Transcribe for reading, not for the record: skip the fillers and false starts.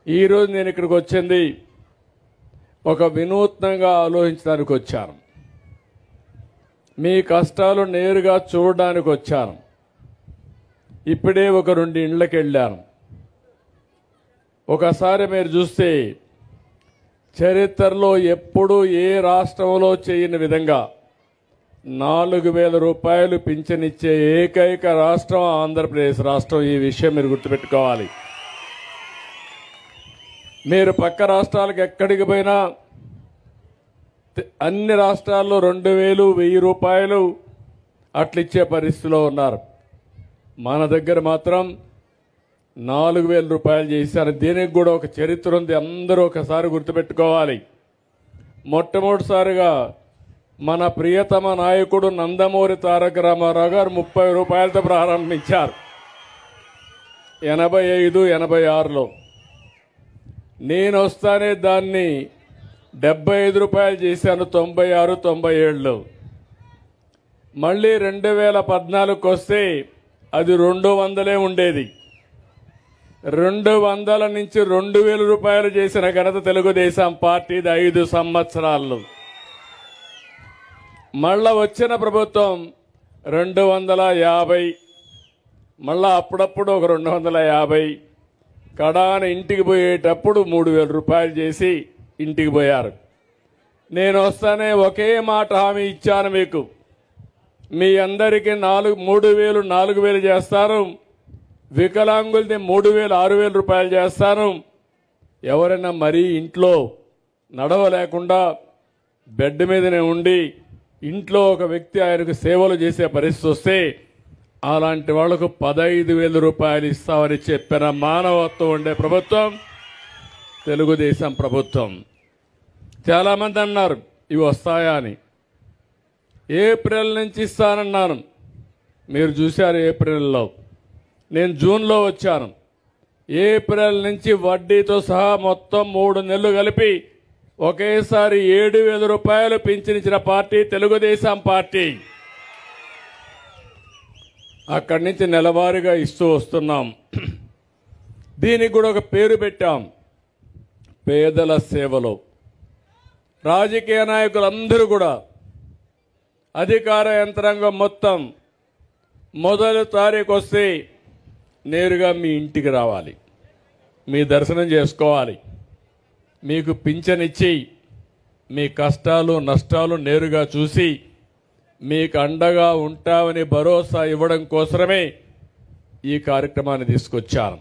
ఈరోజు నేను ఇక్కడికి వచ్చింది ఒక వినూత్నంగా ఆలోచించడానికి వచ్చాను. మీ కష్టాలు నేరుగా చూడడానికి వచ్చాను. ఇప్పుడే ఒక 2 ఇండ్లకి వెళ్ళాను. ఒకసారి మీరు చూస్తే చరిత్రలో ఎప్పుడూ ఏ రాష్ట్రంలో చేయని విధంగా 4,000 రూపాయలు పింఛనిచ్చే ఏకైక రాష్ట్రం ఆంధ్రప్రదేశ్ రాష్ట్రం. ఈ విషయం మీరు గుర్తుపెట్టుకోవాలి. మీరు పక్క రాష్ట్రాలకు ఎక్కడికి పోయినా అన్ని రాష్ట్రాల్లో 2,000, 1,000 రూపాయలు అట్లిచ్చే పరిస్థితిలో ఉన్నారు. మన దగ్గర మాత్రం 4,000 రూపాయలు చేశారు. దీనికి కూడా ఒక చరిత్ర ఉంది. అందరూ ఒకసారి గుర్తుపెట్టుకోవాలి. మొట్టమొదటిసారిగా మన ప్రియతమ నాయకుడు నందమూరి తారక రామారావు గారు 30 రూపాయలతో ప్రారంభించారు 85, 86లో. నేను వస్తానే దాన్ని 75 రూపాయలు చేశాను 96, 97లో. మళ్ళీ 2014కి వస్తే అది 200 ఉండేది. 200 నుంచి 2,000 రూపాయలు చేసిన ఘనత తెలుగుదేశం పార్టీది 5 సంవత్సరాల్లో. మళ్ళా వచ్చిన ప్రభుత్వం 250, మళ్ళా అప్పుడప్పుడు ఒక 250, కడాన ఇంటికి పోయేటప్పుడు 3,000 రూపాయలు చేసి ఇంటికి పోయారు. నేను వస్తానే ఒకే మాట హామీ ఇచ్చాను మీకు. మీ అందరికీ 3,000, 4,000 చేస్తాను. వికలాంగులది 3,000, 6,000 రూపాయలు చేస్తాను. ఎవరైనా మరీ ఇంట్లో నడవలేకుండా బెడ్ మీదనే ఉండి ఇంట్లో ఒక వ్యక్తి ఆయనకు సేవలు చేసే పరిస్థితి వస్తే అలాంటి వాళ్లకు 15,000 రూపాయలు ఇస్తామని చెప్పిన మానవత్వం ఉండే ప్రభుత్వం తెలుగుదేశం ప్రభుత్వం. చాలామంది అన్నారు ఇవి వస్తాయా అని. ఏప్రిల్ నుంచి ఇస్తానన్నాను. మీరు చూశారు ఏప్రిల్లో. నేను జూన్లో వచ్చాను. ఏప్రిల్ నుంచి వడ్డీతో సహా మొత్తం 3 నెలలు కలిపి ఒకేసారి 7,000 రూపాయలు పింఛనిచ్చిన పార్టీ తెలుగుదేశం పార్టీ. అక్కడి నుంచి నెలవారీగా ఇస్తూ వస్తున్నాం. దీనికి కూడా ఒక పేరు పెట్టాం, పేదల సేవలో. రాజకీయ నాయకులందరూ కూడా అధికార యంత్రాంగం మొత్తం మొదటి తారీఖు వస్తే నేరుగా మీ ఇంటికి రావాలి, మీ దర్శనం చేసుకోవాలి, మీకు పింఛనిచ్చి మీ కష్టాలు నష్టాలు నేరుగా చూసి మీకు అండగా ఉంటామని భరోసా ఇవ్వడం కోసమే ఈ కార్యక్రమాన్ని తీసుకొచ్చాను.